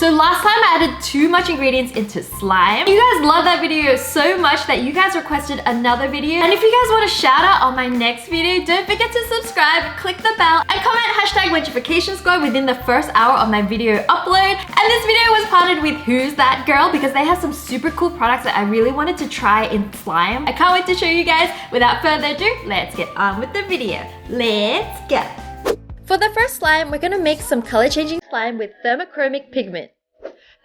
So last time I added too much ingredients into slime. You guys love that video so much that you guys requested another video. And if you guys want a shout out on my next video, don't forget to subscribe, click the bell, and comment #Wengification within the first hour of my video upload. And this video was partnered with Who's That Girl because they have some super cool products that I really wanted to try in slime. I can't wait to show you guys. Without further ado, let's get on with the video. Let's go. For the first slime, we're going to make some color changing slime with thermochromic pigment.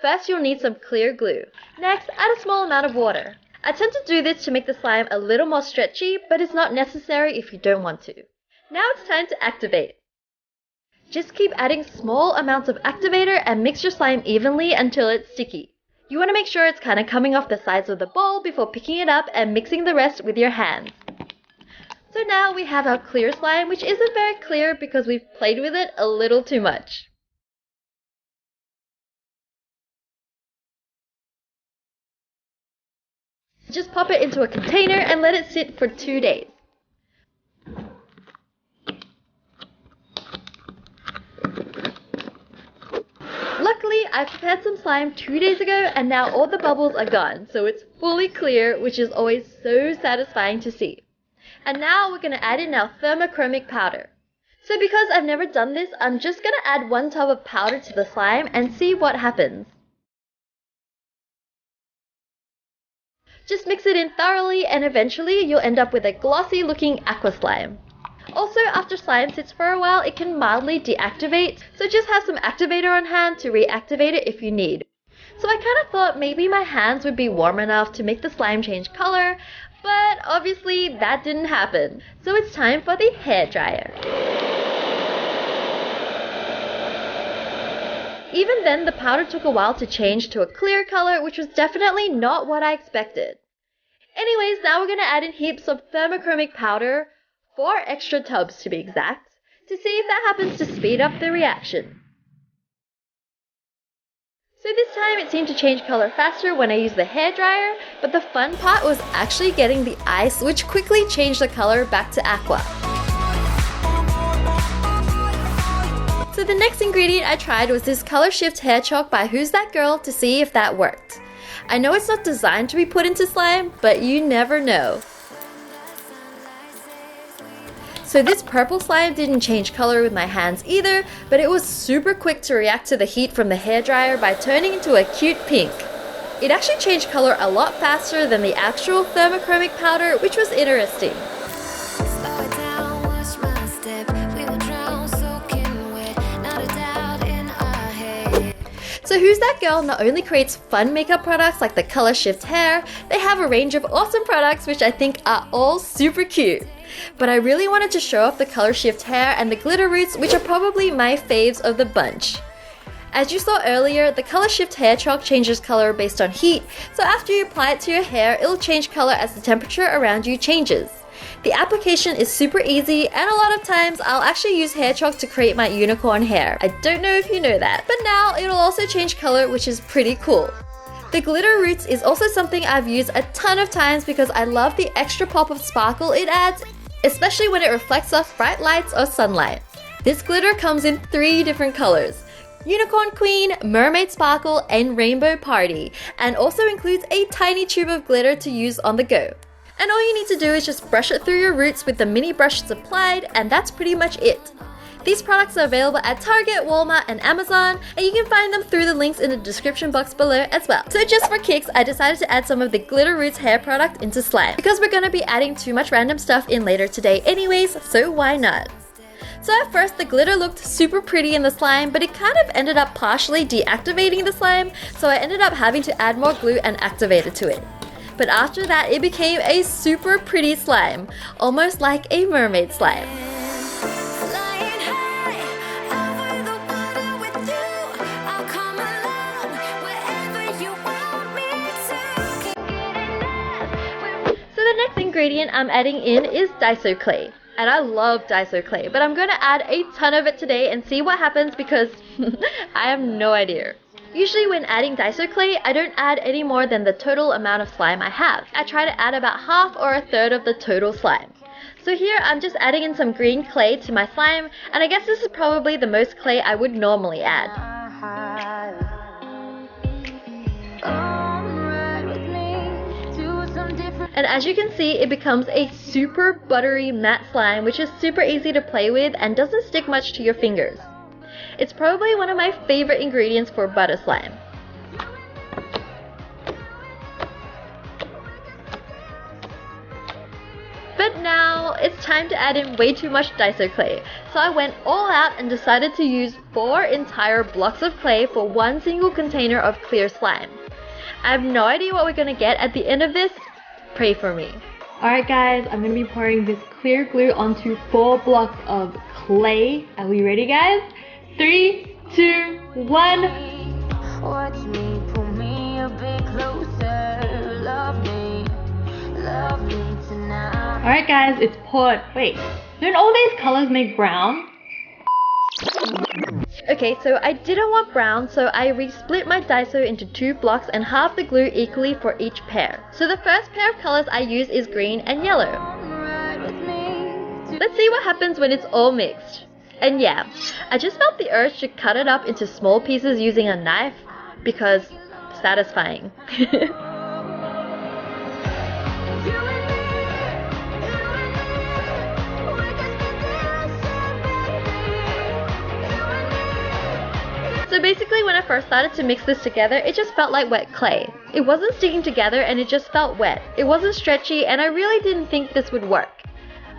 First, you'll need some clear glue. Next, add a small amount of water. I tend to do this to make the slime a little more stretchy, but it's not necessary if you don't want to. Now it's time to activate. Just keep adding small amounts of activator and mix your slime evenly until it's sticky. You want to make sure it's kind of coming off the sides of the bowl before picking it up and mixing the rest with your hands. So now we have our clear slime, which isn't very clear because we've played with it a little too much. Just pop it into a container and let it sit for 2 days. Luckily, I prepared some slime 2 days ago and now all the bubbles are gone, so it's fully clear, which is always so satisfying to see. And now we're going to add in our thermochromic powder. So because I've never done this, I'm just going to add 1 tub of powder to the slime and see what happens. Just mix it in thoroughly and eventually you'll end up with a glossy looking aqua slime. Also, after slime sits for a while, it can mildly deactivate, so just have some activator on hand to reactivate it if you need. So I kind of thought maybe my hands would be warm enough to make the slime change color, but obviously that didn't happen. So it's time for the hairdryer. Even then, the powder took a while to change to a clear color, which was definitely not what I expected. Anyways, now we're going to add in heaps of thermochromic powder, 4 extra tubs to be exact, to see if that happens to speed up the reaction. So this time it seemed to change color faster when I used the hairdryer, but the fun part was actually getting the ice, which quickly changed the color back to aqua. So the next ingredient I tried was this Color Shift hair chalk by Who's That Girl to see if that worked. I know it's not designed to be put into slime, but you never know. So this purple slime didn't change color with my hands either, but it was super quick to react to the heat from the hairdryer by turning into a cute pink. It actually changed color a lot faster than the actual thermochromic powder, which was interesting. So Who's That Girl not only creates fun makeup products like the Color Shift hair, they have a range of awesome products which I think are all super cute. But I really wanted to show off the Color Shift hair and the glitter roots, which are probably my faves of the bunch. As you saw earlier, the Color Shift hair chalk changes color based on heat, so after you apply it to your hair, it'll change color as the temperature around you changes. The application is super easy, and a lot of times I'll actually use hair chalk to create my unicorn hair. I don't know if you know that, but now it'll also change color, which is pretty cool. The glitter roots is also something I've used a ton of times because I love the extra pop of sparkle it adds, especially when it reflects off bright lights or sunlight. This glitter comes in 3 different colors: Unicorn Queen, Mermaid Sparkle, and Rainbow Party, and also includes a tiny tube of glitter to use on the go. And all you need to do is just brush it through your roots with the mini brushes applied, and that's pretty much it. These products are available at Target, Walmart, and Amazon, and you can find them through the links in the description box below as well. So just for kicks, I decided to add some of the Glitter Roots hair product into slime, because we're going to be adding too much random stuff in later today anyways, so why not? So at first the glitter looked super pretty in the slime, but it kind of ended up partially deactivating the slime, so I ended up having to add more glue and activator to it. But after that it became a super pretty slime, almost like a mermaid slime. Ingredient I'm adding in is Daiso clay, and I love Daiso clay, but I'm going to add a ton of it today and see what happens because I have no idea. Usually when adding Daiso clay, I don't add any more than the total amount of slime I have. I try to add about half or a third of the total slime. So here I'm just adding in some green clay to my slime, and I guess this is probably the most clay I would normally add. And as you can see, it becomes a super buttery matte slime, which is super easy to play with and doesn't stick much to your fingers. It's probably one of my favorite ingredients for butter slime. But now it's time to add in way too much Daiso clay, so I went all out and decided to use 4 entire blocks of clay for one single container of clear slime. I have no idea what we're gonna get at the end of this. Pray for me. Alright guys, I'm gonna be pouring this clear glue onto 4 blocks of clay. Are we ready guys? 3, 2, 1. Watch me, pull me a bit closer. Love me tonight. Alright guys, it's poured. Wait, don't all these colors make brown? Okay, so I didn't want brown, so I re-split my Daiso into 2 blocks and halved the glue equally for each pair. So the first pair of colors I use is green and yellow. Let's see what happens when it's all mixed. And yeah, I just felt the urge to cut it up into small pieces using a knife because satisfying. So basically when I first started to mix this together, it just felt like wet clay. It wasn't sticking together and it just felt wet. It wasn't stretchy and I really didn't think this would work.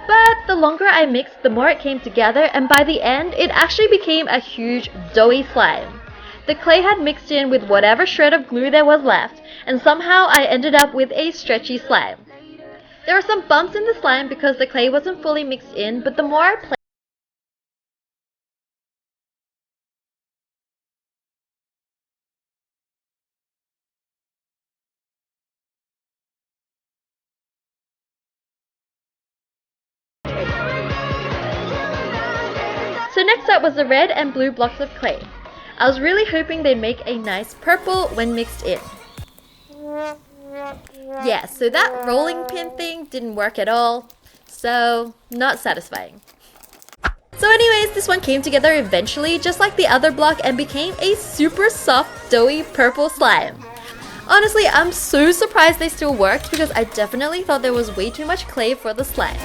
But the longer I mixed, the more it came together, and by the end, it actually became a huge doughy slime. The clay had mixed in with whatever shred of glue there was left, and somehow I ended up with a stretchy slime. There are some bumps in the slime because the clay wasn't fully mixed in, but the more I played, so next up was the red and blue blocks of clay. I was really hoping they'd make a nice purple when mixed in. Yeah, so that rolling pin thing didn't work at all, so not satisfying. So anyways, this one came together eventually, just like the other block, and became a super soft, doughy purple slime. Honestly, I'm so surprised they still worked because I definitely thought there was way too much clay for the slime.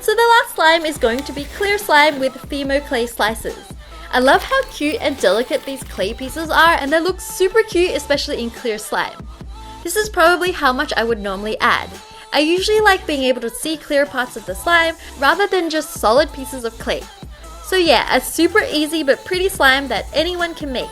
So the last slime is going to be clear slime with Fimo Clay slices. I love how cute and delicate these clay pieces are, and they look super cute, especially in clear slime. This is probably how much I would normally add. I usually like being able to see clear parts of the slime rather than just solid pieces of clay. So yeah, a super easy but pretty slime that anyone can make.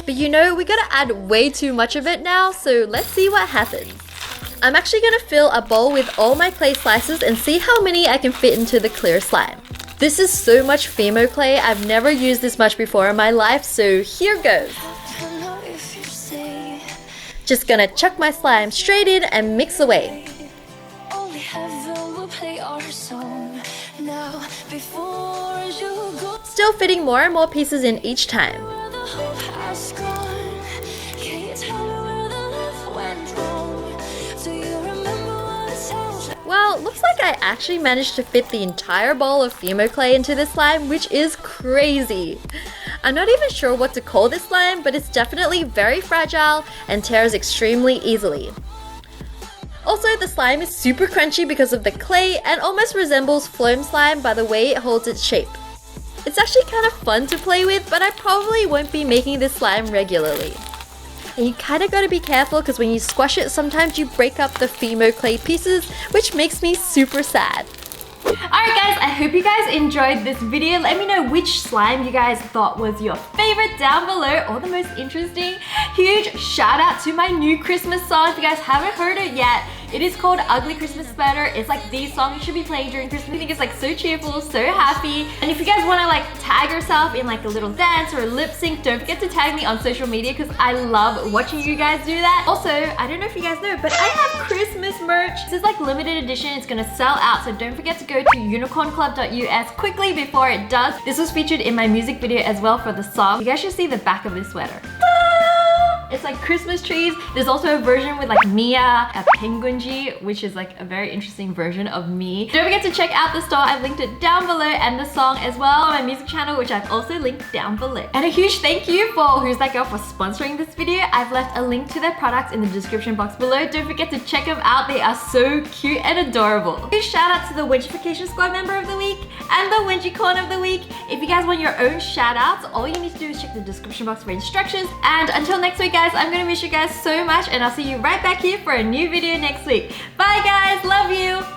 But you know, we gotta add way too much of it now, so let's see what happens. I'm actually gonna fill a bowl with all my clay slices and see how many I can fit into the clear slime. This is so much Fimo clay, I've never used this much before in my life, so here goes. Just gonna chuck my slime straight in and mix away. Still fitting more and more pieces in each time. Well, looks like I actually managed to fit the entire bowl of Fimo clay into this slime, which is crazy. I'm not even sure what to call this slime, but it's definitely very fragile and tears extremely easily. Also, the slime is super crunchy because of the clay and almost resembles foam slime by the way it holds its shape. It's actually kind of fun to play with, but I probably won't be making this slime regularly. And you kind of gotta be careful because when you squash it, sometimes you break up the Fimo clay pieces, which makes me super sad. Alright guys, I hope you guys enjoyed this video. Let me know which slime you guys thought was your favorite down below or the most interesting. Huge shout out to my new Christmas song. If you guys haven't heard it yet, It is called Ugly Christmas Sweater. It's like the song you should be playing during Christmas. I think it's like so cheerful, so happy. And if you guys want to like tag yourself in like a little dance or a lip sync, don't forget to tag me on social media because I love watching you guys do that. Also, I don't know if you guys know, but I have Christmas merch. This is like limited edition. It's gonna sell out, so don't forget to go to unicornclub.us quickly before it does. This was featured in my music video as well for the song. You guys should see the back of this sweater. It's like Christmas trees. There's also a version with like Mia, a penguinji, which is like a very interesting version of me. Don't forget to check out the store. I've linked it down below, and the song as well on my music channel, which I've also linked down below. And a huge thank you for Who's That Girl for sponsoring this video. I've left a link to their products in the description box below. Don't forget to check them out. They are so cute and adorable. Huge shout out to the Wengification Squad member of the week and the Wengie Corn of the week. If you guys want your own shout outs, all you need to do is check the description box for instructions. And until next week, guys, I'm gonna miss you guys so much, and I'll see you right back here for a new video next week. Bye guys, love you.